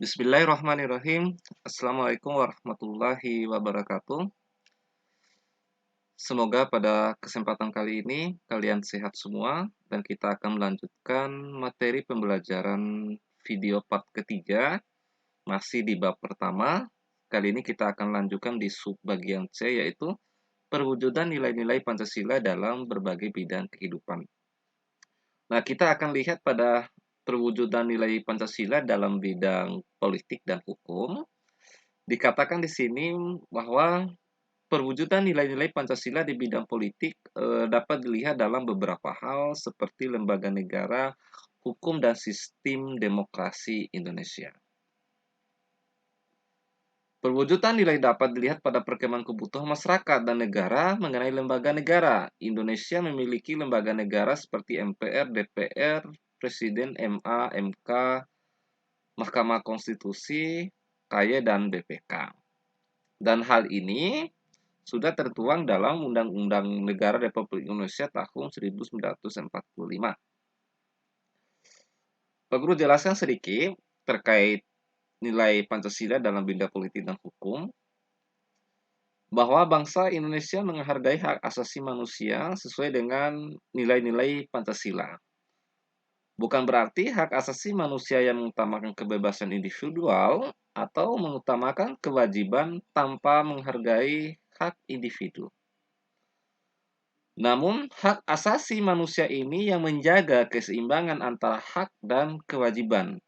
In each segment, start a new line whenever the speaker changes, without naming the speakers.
Bismillahirrahmanirrahim. Assalamualaikum warahmatullahi wabarakatuh. Semoga pada kesempatan kali ini kalian sehat semua dan kita akan melanjutkan materi pembelajaran video part ketiga masih di bab pertama. Kali ini kita akan lanjutkan di sub bagian C yaitu perwujudan nilai-nilai Pancasila dalam berbagai bidang kehidupan. Nah, kita akan lihat pada perwujudan nilai Pancasila dalam bidang politik dan hukum. Dikatakan di sini bahwa perwujudan nilai-nilai Pancasila di bidang politik dapat dilihat dalam beberapa hal seperti lembaga negara, hukum dan sistem demokrasi Indonesia. Perwujudan nilai dapat dilihat pada perkembangan kebutuhan masyarakat dan negara mengenai lembaga negara. Indonesia memiliki lembaga negara seperti MPR, DPR, Presiden, MA, MK, Mahkamah Konstitusi, KY, dan BPK. Dan hal ini sudah tertuang dalam Undang-Undang Negara Republik Indonesia tahun 1945. Pak Guru jelaskan sedikit terkait nilai Pancasila dalam bidang politik dan hukum, bahwa bangsa Indonesia menghargai hak asasi manusia sesuai dengan nilai-nilai Pancasila. Bukan berarti hak asasi manusia yang mengutamakan kebebasan individual atau mengutamakan kewajiban tanpa menghargai hak individu. Namun, hak asasi manusia ini yang menjaga keseimbangan antara hak dan kewajiban.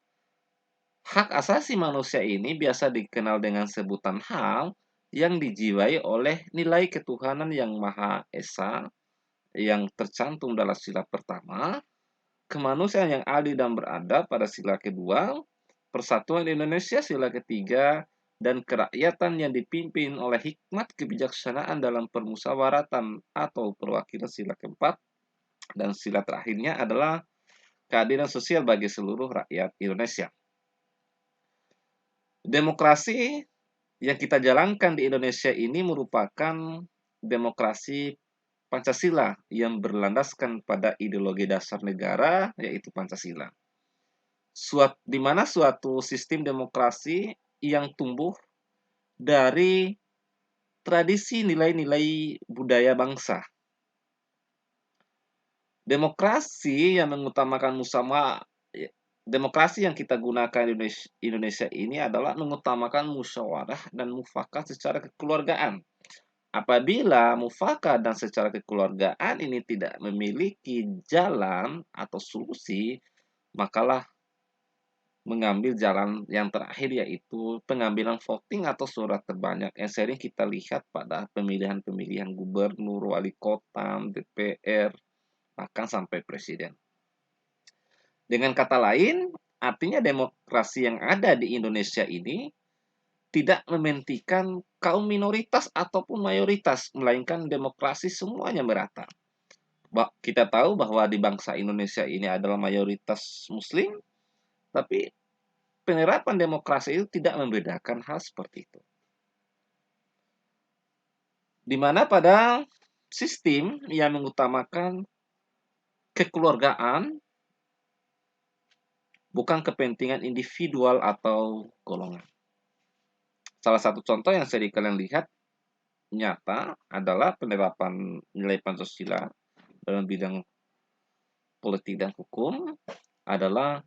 Hak asasi manusia ini biasa dikenal dengan sebutan HAM yang dijiwai oleh nilai ketuhanan yang Maha Esa yang tercantum dalam sila pertama, kemanusiaan yang adil dan beradab pada sila kedua, persatuan Indonesia sila ketiga, dan kerakyatan yang dipimpin oleh hikmat kebijaksanaan dalam permusyawaratan atau perwakilan sila keempat, dan sila terakhirnya adalah keadilan sosial bagi seluruh rakyat Indonesia. Demokrasi yang kita jalankan di Indonesia ini merupakan demokrasi Pancasila yang berlandaskan pada ideologi dasar negara, yaitu Pancasila. Di mana suatu sistem demokrasi yang tumbuh dari tradisi nilai-nilai budaya bangsa. Demokrasi yang mengutamakan demokrasi yang kita gunakan di Indonesia ini adalah mengutamakan musyawarah dan mufakat secara kekeluargaan. Apabila mufakat dan secara kekeluargaan ini tidak memiliki jalan atau solusi, makalah mengambil jalan yang terakhir yaitu pengambilan voting atau surat terbanyak yang sering kita lihat pada pemilihan-pemilihan gubernur, wali kota, DPR, bahkan sampai presiden. Dengan kata lain, artinya demokrasi yang ada di Indonesia ini tidak mementingkan kaum minoritas ataupun mayoritas, melainkan demokrasi semuanya merata. Kita tahu bahwa di bangsa Indonesia ini adalah mayoritas Muslim, tapi penerapan demokrasi itu tidak membedakan hal seperti itu. Di mana pada sistem yang mengutamakan kekeluargaan, bukan kepentingan individual atau golongan. Salah satu contoh yang sering kalian lihat nyata adalah penerapan nilai Pancasila dalam bidang politik dan hukum adalah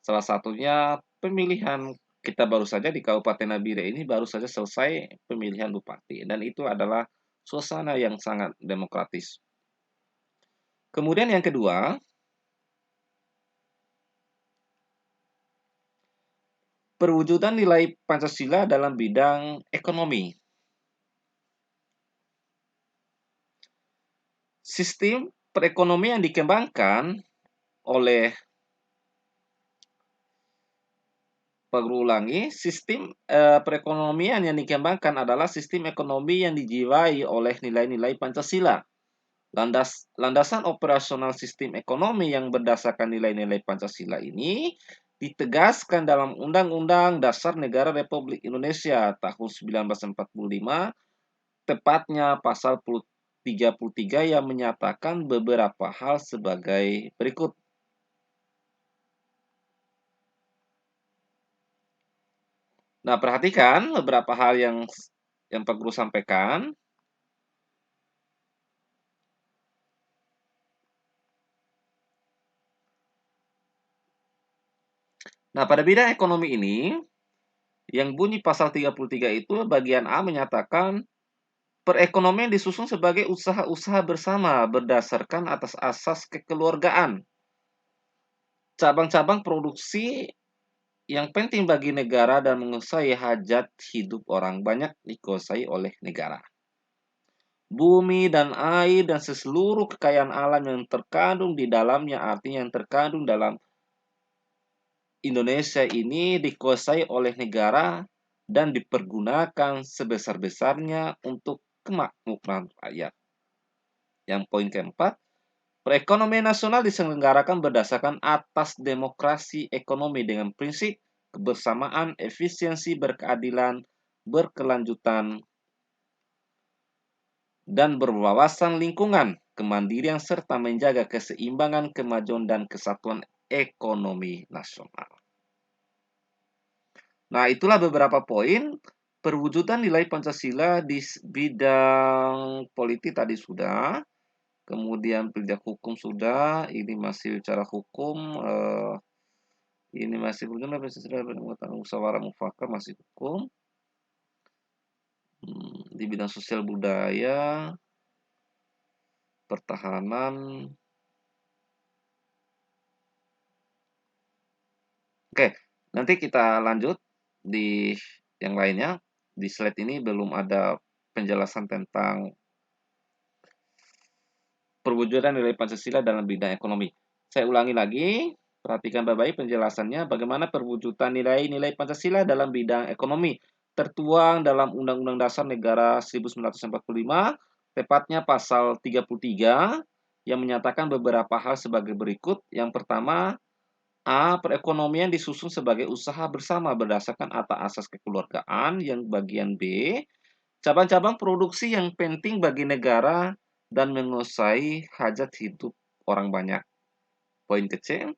salah satunya pemilihan. Kita baru saja di Kabupaten Nabire ini baru saja selesai pemilihan bupati dan itu adalah suasana yang sangat demokratis. Kemudian yang kedua, perwujudan nilai Pancasila dalam bidang ekonomi. Sistem perekonomian dikembangkan oleh sistem perekonomian yang dikembangkan adalah sistem ekonomi yang dijiwai oleh nilai-nilai Pancasila. Landasan operasional sistem ekonomi yang berdasarkan nilai-nilai Pancasila ini ditegaskan dalam Undang-Undang Dasar Negara Republik Indonesia tahun 1945, tepatnya pasal 33 yang menyatakan beberapa hal sebagai berikut. Nah, perhatikan beberapa hal yang perlu sampaikan. Nah, pada bidang ekonomi ini, yang bunyi pasal 33 itu bagian A menyatakan perekonomian disusun sebagai usaha-usaha bersama berdasarkan atas asas kekeluargaan. Cabang-cabang produksi yang penting bagi negara dan menguasai hajat hidup orang banyak dikuasai oleh negara. Bumi dan air dan seluruh kekayaan alam yang terkandung di dalamnya, artinya yang terkandung dalam Indonesia ini dikuasai oleh negara dan dipergunakan sebesar-besarnya untuk kemakmuran rakyat. Yang poin keempat, perekonomian nasional diselenggarakan berdasarkan atas demokrasi ekonomi dengan prinsip kebersamaan, efisiensi, berkeadilan, berkelanjutan, dan berwawasan lingkungan, kemandirian, serta menjaga keseimbangan, kemajuan, dan kesatuan ekonomi nasional. Nah, itulah beberapa poin perwujudan nilai Pancasila di bidang politik tadi sudah, kemudian bidang hukum sudah, ini masih bicara hukum, ini masih bagaimana Pancasila musyawarah mufakat masih hukum. Di bidang sosial budaya, pertahanan. Oke, nanti kita lanjut di yang lainnya. Di slide ini belum ada penjelasan tentang perwujudan nilai Pancasila dalam bidang ekonomi. Saya ulangi lagi, perhatikan baik-baik penjelasannya bagaimana perwujudan nilai-nilai Pancasila dalam bidang ekonomi tertuang dalam Undang-Undang Dasar Negara 1945, tepatnya pasal 33 yang menyatakan beberapa hal sebagai berikut. Yang pertama, A. Perekonomian disusun sebagai usaha bersama berdasarkan atas asas kekeluargaan. Yang bagian B, cabang-cabang produksi yang penting bagi negara dan menguasai hajat hidup orang banyak. Poin kecil,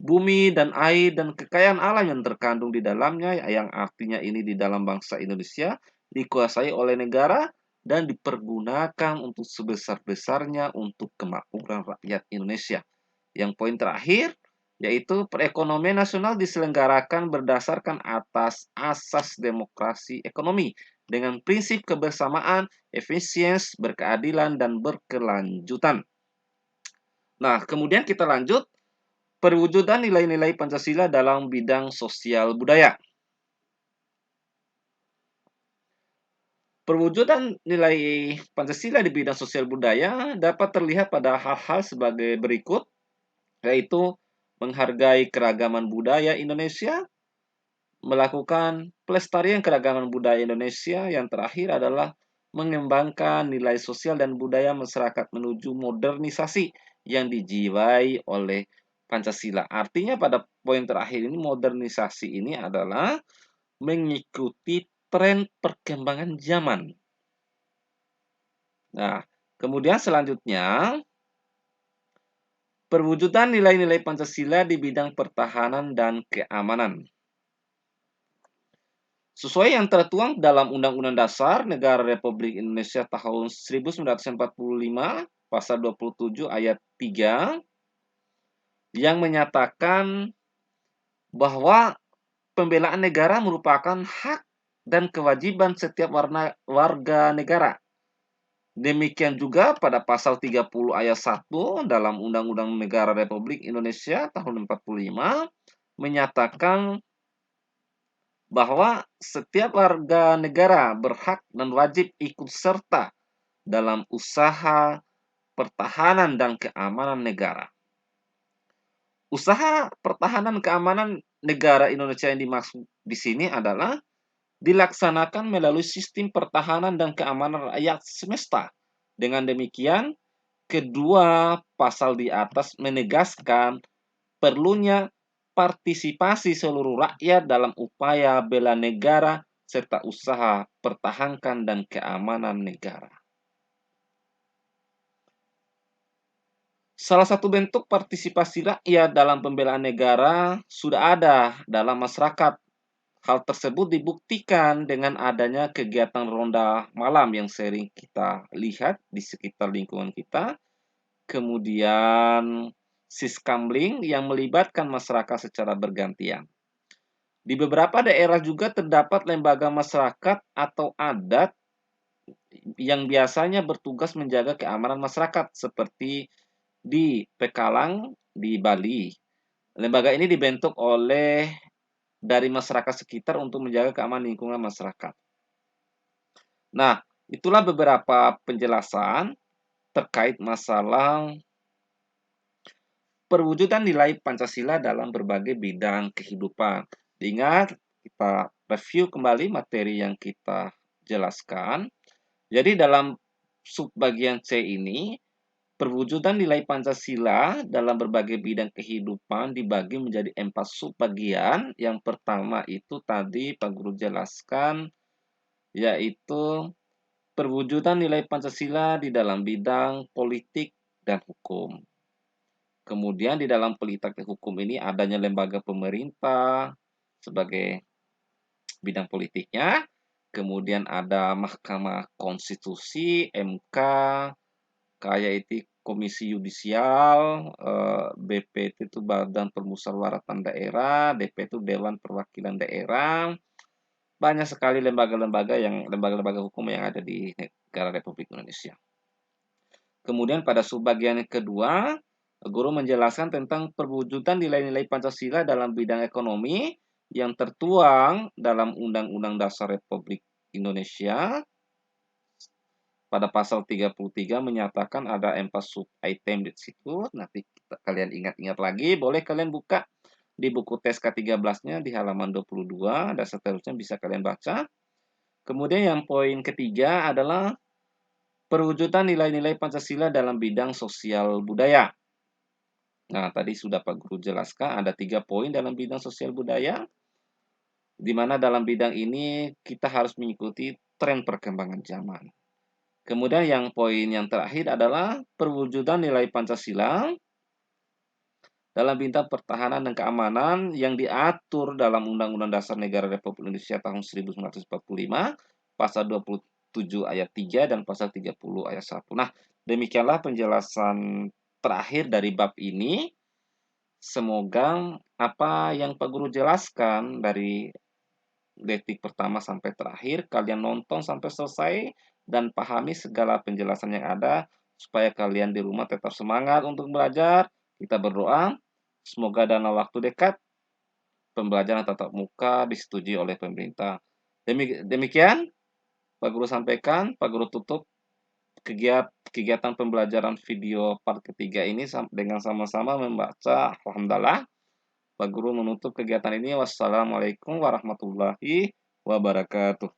bumi dan air dan kekayaan alam yang terkandung di dalamnya, yang artinya ini di dalam bangsa Indonesia, dikuasai oleh negara dan dipergunakan untuk sebesar-besarnya untuk kemakmuran rakyat Indonesia. Yang poin terakhir, yaitu perekonomian nasional diselenggarakan berdasarkan atas asas demokrasi ekonomi dengan prinsip kebersamaan, efisiensi, berkeadilan, dan berkelanjutan. Nah, kemudian kita lanjut perwujudan nilai-nilai Pancasila dalam bidang sosial budaya. Perwujudan nilai Pancasila di bidang sosial budaya dapat terlihat pada hal-hal sebagai berikut, yaitu menghargai keragaman budaya Indonesia, melakukan pelestarian keragaman budaya Indonesia, yang terakhir adalah mengembangkan nilai sosial dan budaya masyarakat menuju modernisasi yang dijiwai oleh Pancasila. Artinya pada poin terakhir ini, modernisasi ini adalah mengikuti tren perkembangan zaman. Nah, kemudian selanjutnya, perwujudan nilai-nilai Pancasila di bidang pertahanan dan keamanan. Sesuai yang tertuang dalam Undang-Undang Dasar Negara Republik Indonesia tahun 1945, pasal 27 ayat 3, yang menyatakan bahwa pembelaan negara merupakan hak dan kewajiban setiap warga negara. Demikian juga pada pasal 30 ayat 1 dalam Undang-Undang Negara Republik Indonesia tahun 45 menyatakan bahwa setiap warga negara berhak dan wajib ikut serta dalam usaha pertahanan dan keamanan negara. Usaha pertahanan keamanan negara Indonesia yang dimaksud di sini adalah dilaksanakan melalui sistem pertahanan dan keamanan rakyat semesta. Dengan demikian, kedua pasal di atas menegaskan perlunya partisipasi seluruh rakyat dalam upaya bela negara serta usaha pertahankan dan keamanan negara. Salah satu bentuk partisipasi rakyat dalam pembelaan negara sudah ada dalam masyarakat Hal tersebut dibuktikan dengan adanya kegiatan ronda malam yang sering kita lihat di sekitar lingkungan kita, kemudian siskamling yang melibatkan masyarakat secara bergantian. Di beberapa daerah juga terdapat lembaga masyarakat atau adat yang biasanya bertugas menjaga keamanan masyarakat, seperti di Pekalang di Bali. Lembaga ini dibentuk oleh dari masyarakat sekitar untuk menjaga keamanan lingkungan masyarakat. Nah, itulah beberapa penjelasan terkait masalah perwujudan nilai Pancasila dalam berbagai bidang kehidupan. Ingat, kita review kembali materi yang kita jelaskan. Jadi dalam subbagian C ini, perwujudan nilai Pancasila dalam berbagai bidang kehidupan dibagi menjadi 4 subbagian. Yang pertama itu tadi Pak Guru jelaskan, yaitu perwujudan nilai Pancasila di dalam bidang politik dan hukum. Kemudian di dalam politik dan hukum ini adanya lembaga pemerintah sebagai bidang politiknya. Kemudian ada Mahkamah Konstitusi, MK, kayak itu Komisi Yudisial, BPT itu Badan Permusyawaratan Daerah, DP itu Dewan Perwakilan Daerah. Banyak sekali lembaga-lembaga hukum yang ada di negara Republik Indonesia. Kemudian pada subbagian yang kedua, guru menjelaskan tentang perwujudan nilai-nilai Pancasila dalam bidang ekonomi yang tertuang dalam Undang-Undang Dasar Republik Indonesia. Pada pasal 33 menyatakan ada 4 sub item di situ. Nanti kalian ingat-ingat lagi, boleh kalian buka di buku tes K13-nya di halaman 22 dan seterusnya bisa kalian baca. Kemudian yang poin ketiga adalah perwujudan nilai-nilai Pancasila dalam bidang sosial budaya. Nah, tadi sudah Pak Guru jelaskan ada 3 poin dalam bidang sosial budaya, di mana dalam bidang ini kita harus mengikuti tren perkembangan zaman. Kemudian yang poin yang terakhir adalah perwujudan nilai Pancasila dalam bidang pertahanan dan keamanan yang diatur dalam Undang-Undang Dasar Negara Republik Indonesia tahun 1945, pasal 27 ayat 3 dan pasal 30 ayat 1. Nah, demikianlah penjelasan terakhir dari bab ini. Semoga apa yang Pak Guru jelaskan dari detik pertama sampai terakhir, kalian nonton sampai selesai dan pahami segala penjelasan yang ada supaya kalian di rumah tetap semangat untuk belajar. Kita berdoa, semoga dalam waktu dekat pembelajaran tatap muka disetujui oleh pemerintah. Demikian Pak Guru sampaikan, Pak Guru tutup kegiatan pembelajaran video part ketiga ini dengan sama-sama membaca Alhamdulillah. Pak Guru menutup kegiatan ini. Wassalamualaikum warahmatullahi wabarakatuh.